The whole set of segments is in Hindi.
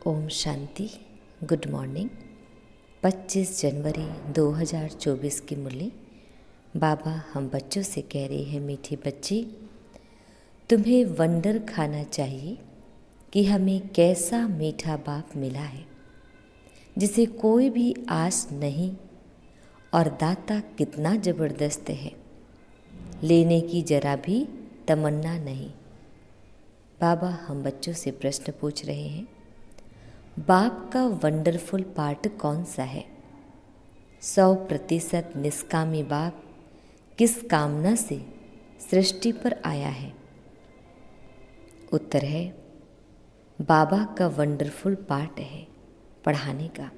ओम शांति। Good morning. 25 जनवरी 2024 की मुरली। बाबा हम बच्चों से कह रहे हैं, मीठी बच्ची, तुम्हें वंडर खाना चाहिए कि हमें कैसा मीठा बाप मिला है जिसे कोई भी आस नहीं, और दाता कितना ज़बरदस्त है, लेने की जरा भी तमन्ना नहीं। बाबा हम बच्चों से प्रश्न पूछ रहे हैं, बाप का वंडरफुल पार्ट कौन सा है? 100% निष्कामी बाप किस कामना से सृष्टि पर आया है? उत्तर है, बाबा का वंडरफुल पार्ट है पढ़ाने का।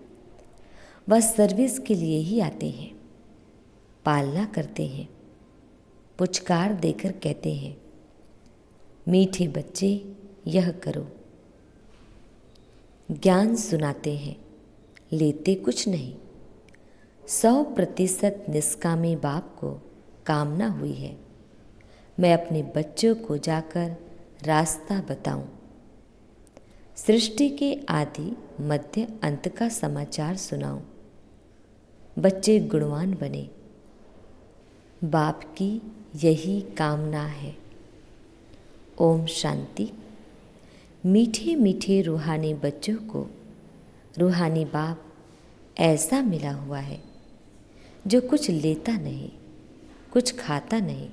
वह सर्विस के लिए ही आते हैं, पालना करते हैं, पुचकार देकर कहते हैं, मीठे बच्चे यह करो। ज्ञान सुनाते हैं, लेते कुछ नहीं। 100% निष्कामी बाप को कामना हुई है, मैं अपने बच्चों को जाकर रास्ता बताऊं। सृष्टि के आदि मध्य अंत का समाचार सुनाऊं। बच्चे गुणवान बने, बाप की यही कामना है। ओम शांति। मीठे मीठे रूहानी बच्चों को रूहानी बाप ऐसा मिला हुआ है जो कुछ लेता नहीं, कुछ खाता नहीं,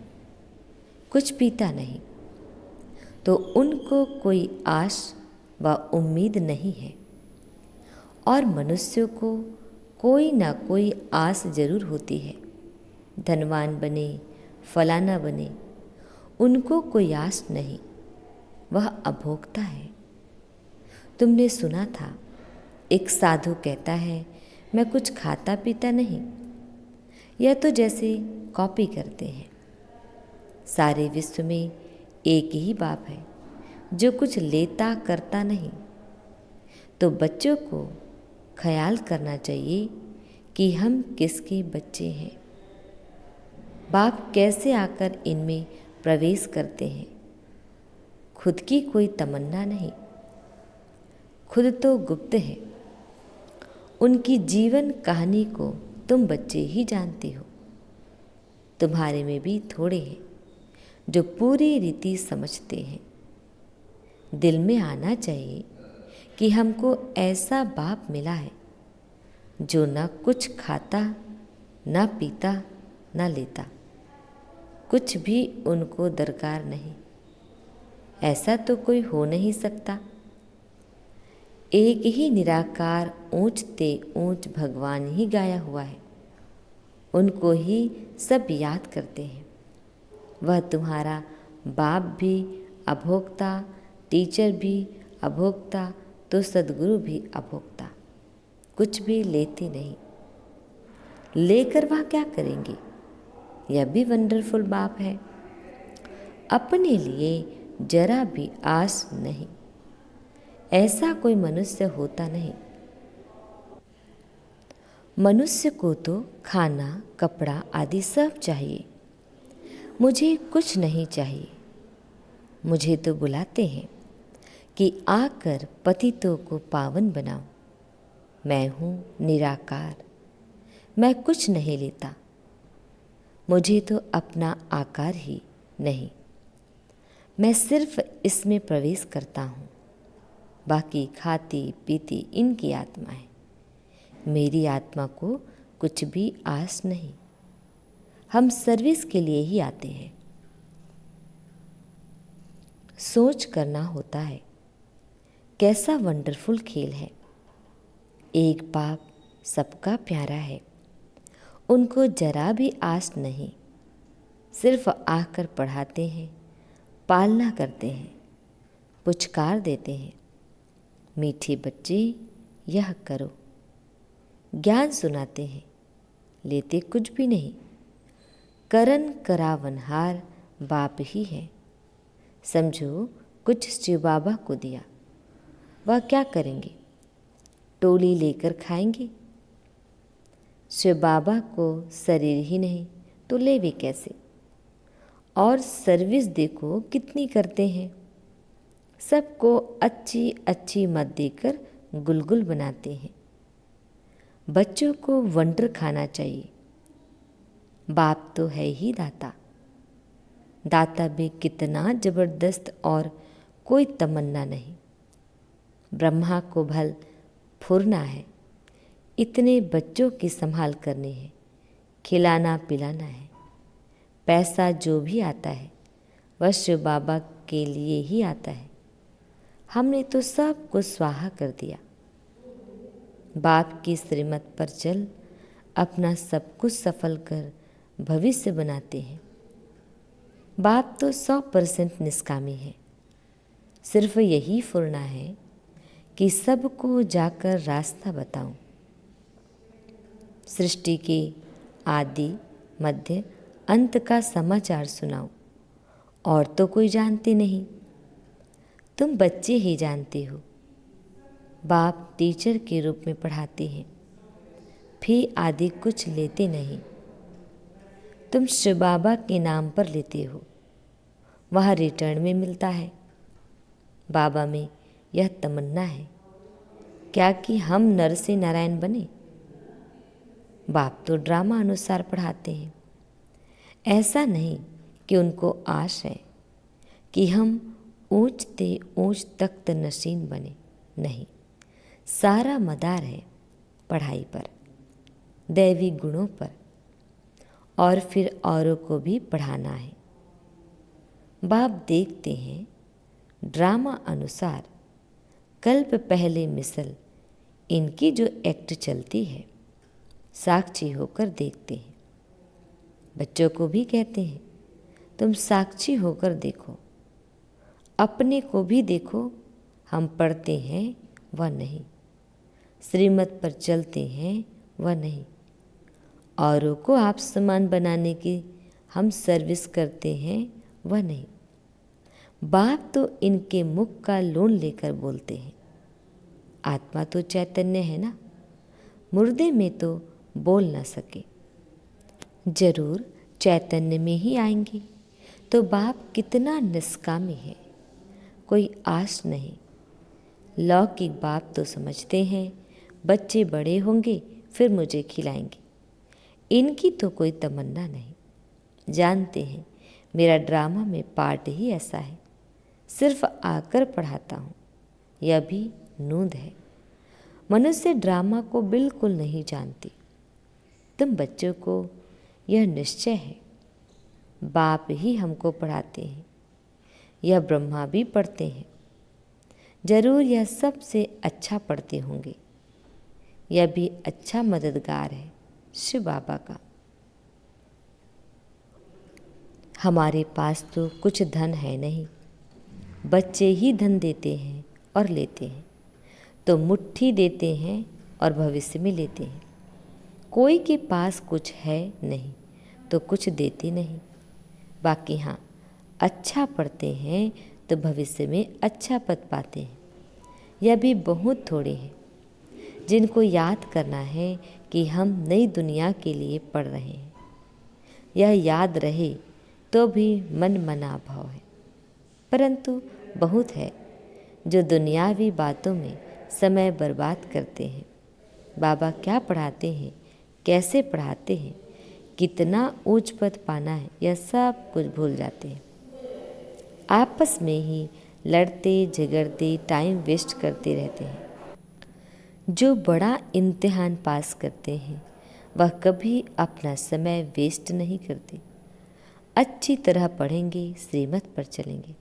कुछ पीता नहीं, तो उनको कोई आश व उम्मीद नहीं है। और मनुष्यों को कोई ना कोई आस जरूर होती है, धनवान बने, फलाना बने, उनको कोई आस नहीं, वह अभोक्ता है। तुमने सुना था, एक साधु कहता है, मैं कुछ खाता पीता नहीं। यह तो जैसे कॉपी करते हैं। सारे विश्व में एक ही बाप है जो कुछ लेता करता नहीं। तो बच्चों को ख्याल करना चाहिए कि हम किसके बच्चे हैं, बाप कैसे आकर इनमें प्रवेश करते हैं। खुद की कोई तमन्ना नहीं, खुद तो गुप्त है। उनकी जीवन कहानी को तुम बच्चे ही जानते हो। तुम्हारे में भी थोड़े हैं जो पूरी रीति समझते हैं। दिल में आना चाहिए कि हमको ऐसा बाप मिला है जो न कुछ खाता, न पीता, न लेता, कुछ भी उनको दरकार नहीं। ऐसा तो कोई हो नहीं सकता। एक ही निराकार ऊंचते ऊंच भगवान ही गाया हुआ है, उनको ही सब याद करते हैं। वह तुम्हारा बाप भी अभोक्ता, टीचर भी अभोक्ता, तो सद्गुरु भी अभोक्ता, कुछ भी लेते नहीं। लेकर वह क्या करेंगे? यह भी वंडरफुल बाप है। अपने लिए जरा भी आस नहीं, ऐसा कोई मनुष्य होता नहीं। मनुष्य को तो खाना, कपड़ा आदि सब चाहिए। मुझे कुछ नहीं चाहिए। मुझे तो बुलाते हैं कि आकर पतितों को पावन बनाओ। मैं हूँ निराकार, मैं कुछ नहीं लेता। मुझे तो अपना आकार ही नहीं, मैं सिर्फ इसमें प्रवेश करता हूँ। बाकी खाती पीती इनकी आत्मा है, मेरी आत्मा को कुछ भी आस नहीं। हम सर्विस के लिए ही आते हैं। सोच करना होता है, कैसा वंडरफुल खेल है। एक बाप सबका प्यारा है, उनको जरा भी आस नहीं, सिर्फ आकर पढ़ाते हैं, पालना करते हैं, पुचकार देते हैं, मीठे बच्चे यह करो। ज्ञान सुनाते हैं, लेते कुछ भी नहीं। करन करावनहार बाप ही है। समझो कुछ शिव बाबा को दिया, वह क्या करेंगे? टोली लेकर खाएंगे। शिव बाबा को शरीर ही नहीं तो लेवे कैसे? और सर्विस देखो कितनी करते हैं। सबको अच्छी अच्छी मत देकर गुलगुल बनाते हैं। बच्चों को वंडर खाना चाहिए। बाप तो है ही दाता। दाता भी कितना जबरदस्त और कोई तमन्ना नहीं। ब्रह्मा को भल फुरना है, इतने बच्चों की संभाल करनी है, खिलाना पिलाना है। पैसा जो भी आता है वह शिव बाबा के लिए ही आता है। हमने तो सब कुछ स्वाहा कर दिया। बाप की श्रीमत पर चल अपना सब कुछ सफल कर भविष्य बनाते हैं। बाप तो 100% निष्कामी है। सिर्फ यही फुरना है कि सबको जाकर रास्ता बताऊं। सृष्टि के आदि मध्य अंत का समाचार सुनाऊं। और तो कोई जानते नहीं, तुम बच्चे ही जानते हो। बाप टीचर के रूप में पढ़ाते हैं, फी आदि कुछ लेते नहीं। तुम शिव बाबा के नाम पर लेते हो, वहाँ रिटर्न में मिलता है। बाबा में यह तमन्ना है क्या कि हम नर से नारायण बने। बाप तो ड्रामा अनुसार पढ़ाते हैं। ऐसा नहीं कि उनको आश है कि हम ऊंचते ऊंच तख्त नशीन बने। नहीं, सारा मदार है पढ़ाई पर, दैवी गुणों पर, और फिर औरों को भी पढ़ाना है। बाप देखते हैं ड्रामा अनुसार कल्प पहले मिसल इनकी जो एक्ट चलती है, साक्षी होकर देखते हैं। बच्चों को भी कहते हैं तुम साक्षी होकर देखो, अपने को भी देखो। हम पढ़ते हैं वह नहीं, श्रीमत पर चलते हैं वह नहीं, औरों को आप समान बनाने की हम सर्विस करते हैं वह नहीं। बाप तो इनके मुख का लोन लेकर बोलते हैं। आत्मा तो चैतन्य है ना, मुर्दे में तो बोल ना सके। जरूर चैतन्य में ही आएंगे। तो बाप कितना निष्कामी है, कोई आश नहीं। लौकिक बाप तो समझते हैं बच्चे बड़े होंगे फिर मुझे खिलाएंगे। इनकी तो कोई तमन्ना नहीं। जानते हैं मेरा ड्रामा में पार्ट ही ऐसा है, सिर्फ आकर पढ़ाता हूँ। यह भी नूंद है। मनुष्य ड्रामा को बिल्कुल नहीं जानती। तुम बच्चों को यह निश्चय है बाप ही हमको पढ़ाते हैं। यह ब्रह्मा भी पढ़ते हैं। जरूर यह सबसे अच्छा पढ़ते होंगे। यह भी अच्छा मददगार है शिव बाबा का। हमारे पास तो कुछ धन है नहीं, बच्चे ही धन देते हैं और लेते हैं। तो मुट्ठी देते हैं और भविष्य में लेते हैं। कोई के पास कुछ है नहीं तो कुछ देते नहीं। बाकी हाँ, अच्छा पढ़ते हैं तो भविष्य में अच्छा पद पाते हैं। यह भी बहुत थोड़े हैं जिनको याद करना है कि हम नई दुनिया के लिए पढ़ रहे हैं। यह याद रहे तो भी मन मना भाव है। परंतु बहुत है जो दुनियावी बातों में समय बर्बाद करते हैं। बाबा क्या पढ़ाते हैं, कैसे पढ़ाते हैं, कितना ऊंच पद पाना है, यह सब कुछ भूल जाते हैं। आपस में ही लड़ते झगड़ते टाइम वेस्ट करते रहते हैं। जो बड़ा इम्तिहान पास करते हैं वह कभी अपना समय वेस्ट नहीं करते। अच्छी तरह पढ़ेंगे, श्रीमत पर चलेंगे।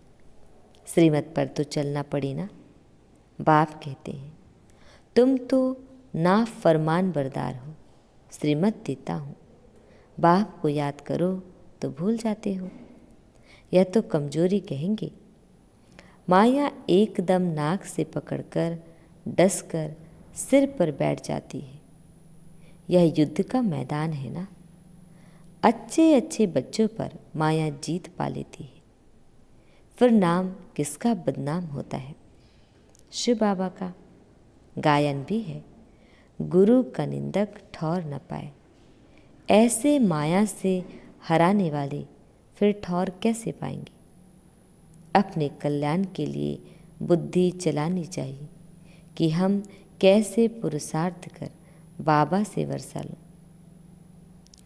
श्रीमत पर तो चलना पड़े ना। बाप कहते हैं तुम तो ना फरमान बरदार हो, श्रीमत देता हूँ। बाप को याद करो तो भूल जाते हो। यह तो कमजोरी कहेंगे। माया एकदम नाक से पकड़कर डसकर सिर पर बैठ जाती है। यह युद्ध का मैदान है ना। अच्छे अच्छे बच्चों पर माया जीत पा लेती है। फिर नाम किसका बदनाम होता है? शिव बाबा का। गायन भी है, गुरु का निंदक ठौर न पाए। ऐसे माया से हराने वाले फिर ठौर कैसे पाएंगे? अपने कल्याण के लिए बुद्धि चलानी चाहिए कि हम कैसे पुरुषार्थ कर बाबा से वर्षा लूं।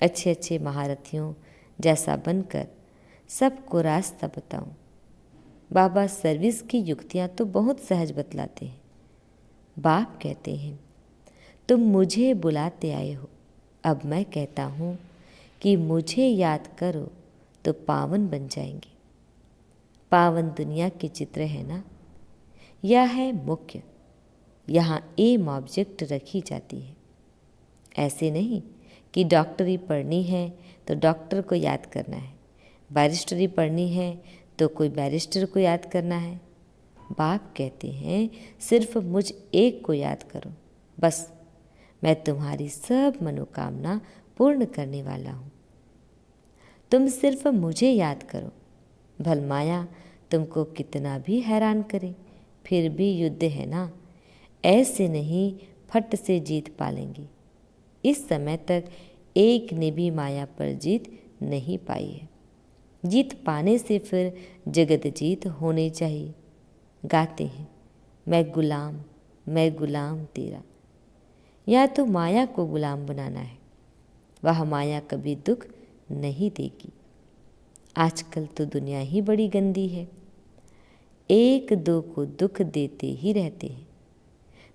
अच्छे अच्छे महारथियों जैसा बनकर सबको रास्ता बताऊं। बाबा सर्विस की युक्तियां तो बहुत सहज बतलाते हैं। बाप कहते हैं, तुम मुझे बुलाते आए हो, अब मैं कहता हूँ कि मुझे याद करो तो पावन बन जाएंगे। पावन दुनिया के चित्र है ना, यह है मुख्य। यहाँ एम ऑब्जेक्ट रखी जाती है। ऐसे नहीं कि डॉक्टरी पढ़नी है तो डॉक्टर को याद करना है, बैरिस्टरी पढ़नी है तो कोई बैरिस्टर को याद करना है। बाप कहते हैं, सिर्फ मुझ एक को याद करो, बस मैं तुम्हारी सब मनोकामना पूर्ण करने वाला हूँ। तुम सिर्फ मुझे याद करो। भलमाया तुमको कितना भी हैरान करे, फिर भी युद्ध है ना, ऐसे नहीं फट से जीत पालेंगे। इस समय तक एक ने भी माया पर जीत नहीं पाई है। जीत पाने से फिर जगत जीत होनी चाहिए। गाते हैं, मैं गुलाम तेरा। या तो माया को गुलाम बनाना है, वह माया कभी दुख नहीं देगी। आजकल तो दुनिया ही बड़ी गंदी है, एक दो को दुख देते ही रहते हैं।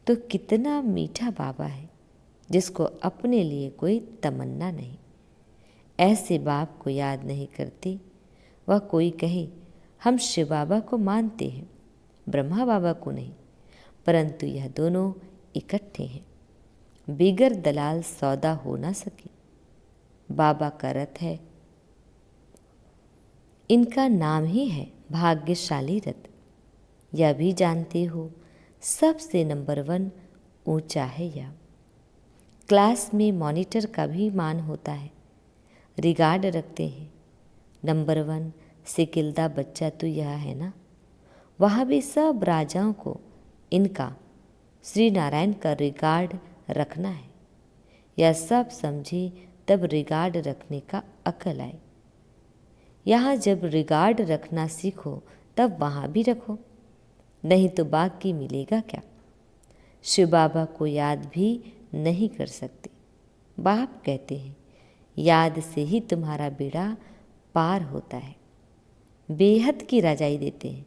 तो कितना मीठा बाबा है जिसको अपने लिए कोई तमन्ना नहीं। ऐसे बाप को याद नहीं करते। वह कोई कहे हम शिव बाबा को मानते हैं, ब्रह्मा बाबा को नहीं, परंतु यह दोनों इकट्ठे हैं। बिगर दलाल सौदा हो ना सके। बाबा का रथ है, इनका नाम ही है भाग्यशाली रथ। यह भी जानते हो सबसे नंबर 1 ऊंचा है यह। क्लास में मॉनिटर का भी मान होता है, रिगार्ड रखते हैं। नंबर 1 सिकिल्दा बच्चा तो यह है ना। वहाँ भी सब राजाओं को इनका श्री नारायण का रिगार्ड रखना है। यह सब समझे तब रिगार्ड रखने का अकल आए। यहाँ जब रिगार्ड रखना सीखो तब वहाँ भी रखो, नहीं तो बाकी मिलेगा क्या। शिव बाबा को याद भी नहीं कर सकते। बाप कहते हैं, याद से ही तुम्हारा बेड़ा पार होता है। बेहद की रजाई देते हैं।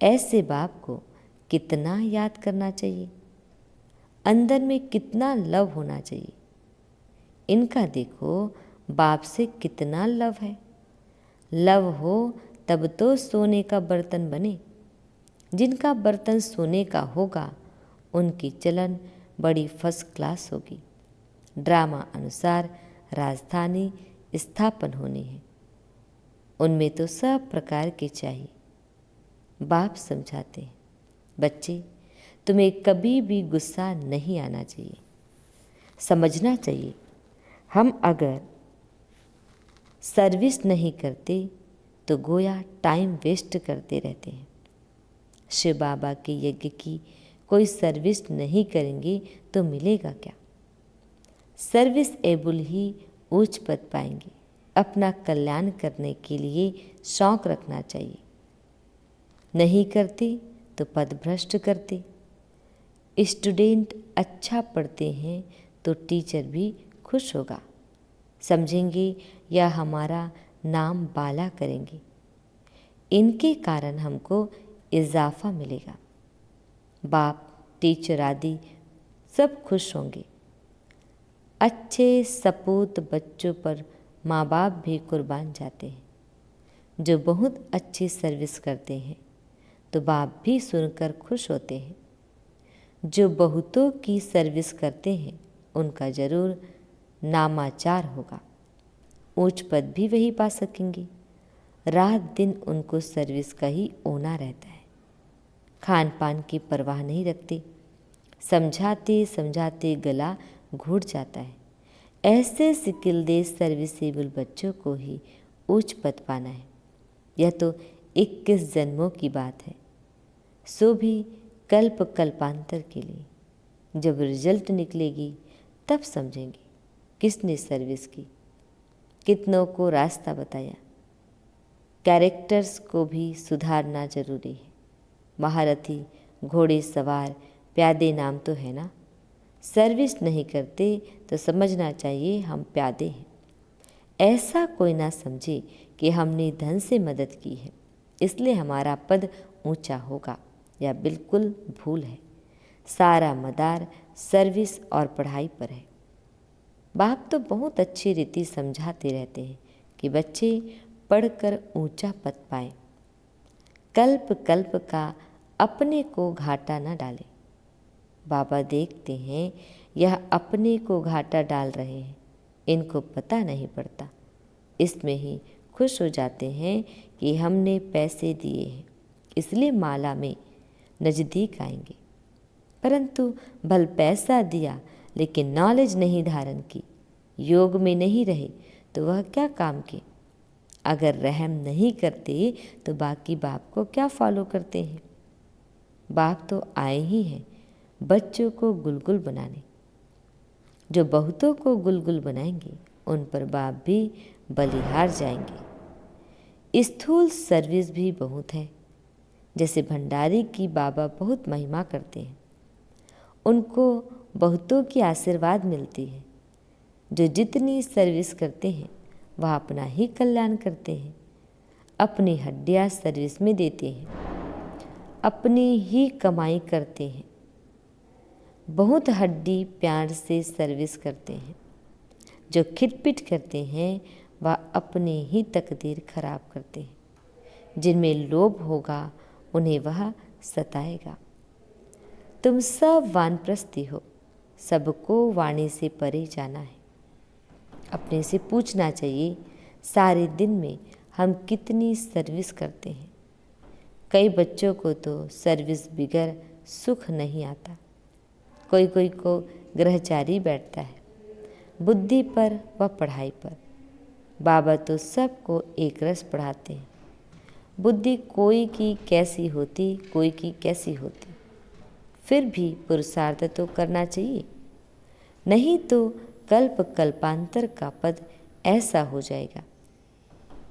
ऐसे बाप को कितना याद करना चाहिए, अंदर में कितना लव होना चाहिए। इनका देखो बाप से कितना लव है। लव हो तब तो सोने का बर्तन बने। जिनका बर्तन सोने का होगा उनकी चलन बड़ी फर्स्ट क्लास होगी। ड्रामा अनुसार राजधानी स्थापन होनी है, उनमें तो सब प्रकार के चाहिए। बाप समझाते हैं, बच्चे तुम्हें कभी भी गुस्सा नहीं आना चाहिए। समझना चाहिए हम अगर सर्विस नहीं करते तो गोया टाइम वेस्ट करते रहते हैं। शिव बाबा के यज्ञ की कोई सर्विस नहीं करेंगे तो मिलेगा क्या। सर्विस एबल ही उच्च पद पाएंगे। अपना कल्याण करने के लिए शौक रखना चाहिए। नहीं करते तो पद भ्रष्ट करते। स्टूडेंट अच्छा पढ़ते हैं तो टीचर भी खुश होगा, समझेंगे या हमारा नाम बाला करेंगे। इनके कारण हमको इजाफा मिलेगा। बाप, टीचर आदि सब खुश होंगे। अच्छे सपूत बच्चों पर माँ बाप भी कुर्बान जाते हैं। जो बहुत अच्छी सर्विस करते हैं तो बाप भी सुनकर खुश होते हैं। जो बहुतों की सर्विस करते हैं उनका जरूर नामाचार होगा, ऊंच पद भी वही पा सकेंगे। रात दिन उनको सर्विस का ही ओना रहता है। खान पान की परवाह नहीं रखते। समझाते समझाते गला घुट जाता है। ऐसे सिकिल्दे सर्विसेबल बच्चों को ही उच्च पद पाना है। यह तो 21 जन्मों की बात है, सो भी कल्प कल्पांतर के लिए। जब रिजल्ट निकलेगी तब समझेंगे किसने सर्विस की, कितनों को रास्ता बताया। कैरेक्टर्स को भी सुधारना जरूरी है। महारथी, घोड़े सवार, प्यादे नाम तो है ना। सर्विस नहीं करते तो समझना चाहिए हम प्यादे हैं। ऐसा कोई ना समझे कि हमने धन से मदद की है इसलिए हमारा पद ऊंचा होगा, यह बिल्कुल भूल है। सारा मदार सर्विस और पढ़ाई पर है। बाप तो बहुत अच्छी रीति समझाते रहते हैं कि बच्चे पढ़कर ऊंचा पद पाएं। कल्प कल्प का अपने को घाटा न डाले। बाबा देखते हैं यह अपने को घाटा डाल रहे हैं, इनको पता नहीं पड़ता। इसमें ही खुश हो जाते हैं कि हमने पैसे दिए हैं इसलिए माला में नज़दीक आएंगे। परंतु भल पैसा दिया लेकिन नॉलेज नहीं धारण की, योग में नहीं रहे तो वह क्या काम के। अगर रहम नहीं करते तो बाकी बाप को क्या फॉलो करते हैं। बाप तो आए ही हैं बच्चों को गुलगुल बनाने। जो बहुतों को गुलगुल बनाएंगे उन पर बाप भी बलिहार जाएंगे। स्थूल सर्विस भी बहुत है। जैसे भंडारी की बाबा बहुत महिमा करते हैं, उनको बहुतों की आशीर्वाद मिलती है। जो जितनी सर्विस करते हैं वह अपना ही कल्याण करते हैं। अपनी हड्डियाँ सर्विस में देते हैं, अपनी ही कमाई करते हैं। बहुत हड्डी प्यार से सर्विस करते हैं। जो खिटपिट करते हैं वह अपने ही तकदीर खराब करते हैं। जिनमें लोभ होगा उन्हें वह सताएगा। तुम सब वानप्रस्थी हो, सबको वाणी से परे जाना है। अपने से पूछना चाहिए सारे दिन में हम कितनी सर्विस करते हैं। कई बच्चों को तो सर्विस बिगर सुख नहीं आता। कोई कोई को ग्रहचारी बैठता है, बुद्धि पर व पढ़ाई पर। बाबा तो सबको एक रस पढ़ाते हैं। बुद्धि कोई की कैसी होती, कोई की कैसी होती, फिर भी पुरुषार्थ तो करना चाहिए, नहीं तो कल्प कल्पांतर का पद ऐसा हो जाएगा।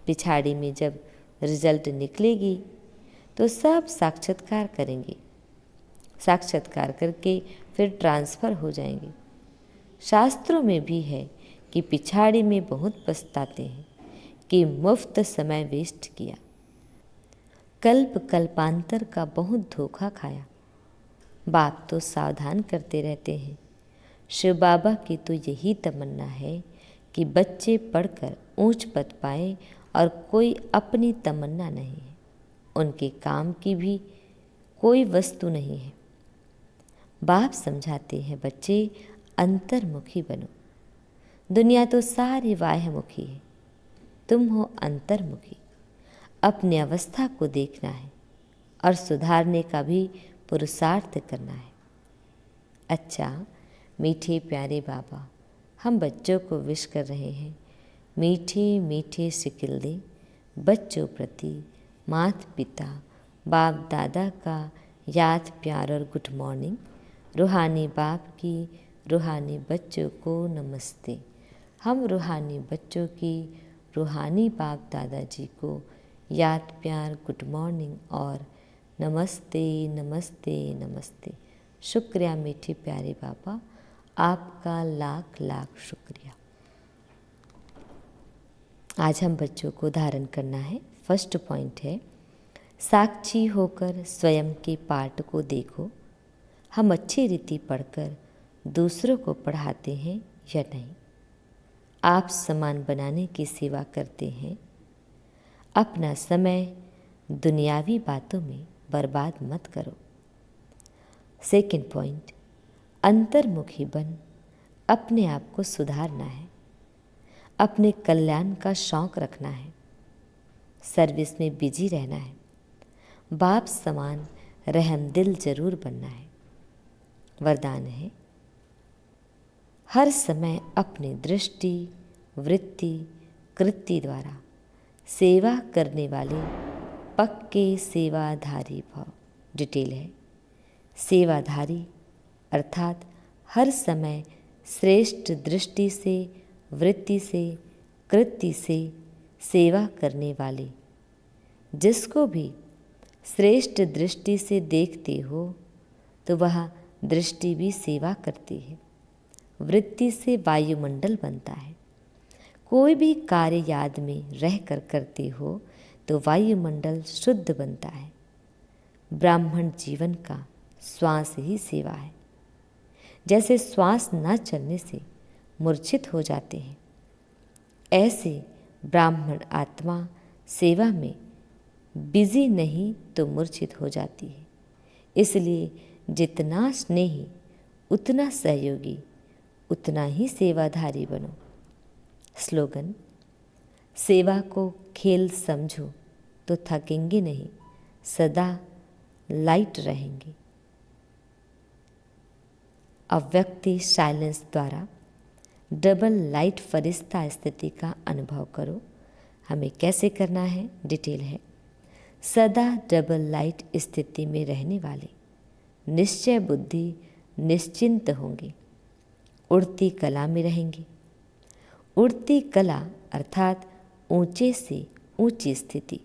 पिछाड़ी में जब रिजल्ट निकलेगी तो सब साक्षात्कार करेंगे। साक्षात्कार करके फिर ट्रांसफ़र हो जाएंगे। शास्त्रों में भी है कि पिछाड़ी में बहुत पछताते हैं कि मुफ्त समय वेस्ट किया, कल्प कल्पांतर का बहुत धोखा खाया। बाप तो सावधान करते रहते हैं। शिव बाबा की तो यही तमन्ना है कि बच्चे पढ़कर ऊंच पद पाए और कोई अपनी तमन्ना नहीं है। उनके काम की भी कोई वस्तु नहीं है। बाप समझाते हैं बच्चे अंतर्मुखी बनो। दुनिया तो सारी बाह्यमुखी है, तुम हो अंतर्मुखी। अपनी अवस्था को देखना है और सुधारने का भी पुरुषार्थ करना है। अच्छा मीठे प्यारे बाबा, हम बच्चों को विश कर रहे हैं। मीठे मीठे शिकिल दे बच्चों प्रति माता पिता बाप दादा का याद प्यार और गुड मॉर्निंग। रूहानी बाप की रूहानी बच्चों को नमस्ते। हम रूहानी बच्चों की रूहानी बाप दादाजी को याद प्यार गुड मॉर्निंग और नमस्ते नमस्ते नमस्ते। शुक्रिया मीठे प्यारे बाबा, आपका लाख लाख शुक्रिया। आज हम बच्चों को धारण करना है। फर्स्ट पॉइंट है साक्षी होकर स्वयं के पाठ को देखो। हम अच्छी रीति पढ़कर दूसरों को पढ़ाते हैं या नहीं। आप समान बनाने की सेवा करते हैं। अपना समय दुनियावी बातों में बर्बाद मत करो। सेकंड पॉइंट, अंतर्मुखी बन अपने आप को सुधारना है। अपने कल्याण का शौक रखना है। सर्विस में बिजी रहना है। बाप समान रहमदिल जरूर बनना है। वरदान है हर समय अपनी दृष्टि वृत्ति कृति द्वारा सेवा करने वाले पक्के सेवाधारी भाव। डिटेल है सेवाधारी अर्थात हर समय श्रेष्ठ दृष्टि से वृत्ति से कृति से सेवा करने वाले। जिसको भी श्रेष्ठ दृष्टि से देखते हो तो वह दृष्टि भी सेवा करती है। वृत्ति से वायुमंडल बनता है। कोई भी कार्य याद में रह कर करते हो तो वायुमंडल शुद्ध बनता है। ब्राह्मण जीवन का श्वास ही सेवा है। जैसे श्वास न चलने से मूर्छित हो जाते हैं, ऐसे ब्राह्मण आत्मा सेवा में बिजी नहीं तो मूर्छित हो जाती है। इसलिए जितना स्नेही उतना सहयोगी, उतना ही सेवाधारी बनो। स्लोगन: सेवा को खेल समझो तो थकेंगे नहीं, सदा लाइट रहेंगे। अब व्यक्ति साइलेंस द्वारा डबल लाइट फरिश्ता स्थिति का अनुभव करो। हमें कैसे करना है, डिटेल है। सदा डबल लाइट स्थिति में रहने वाले निश्चय बुद्धि निश्चिंत होंगे, उड़ती कला में रहेंगे। उड़ती कला अर्थात ऊंचे से ऊंची स्थिति।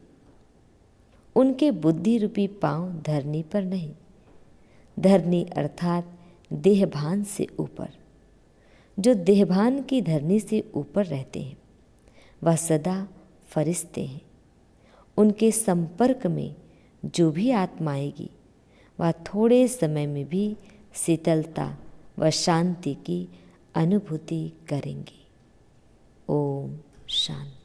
उनके बुद्धि रूपी पांव धरनी पर नहीं, धरनी अर्थात देहभान से ऊपर। जो देहभान की धरनी से ऊपर रहते हैं वह सदा फरिश्ते हैं। उनके संपर्क में जो भी आत्मा आएगी वह थोड़े समय में भी शीतलता व शांति की अनुभूति करेंगे। ओम शांति।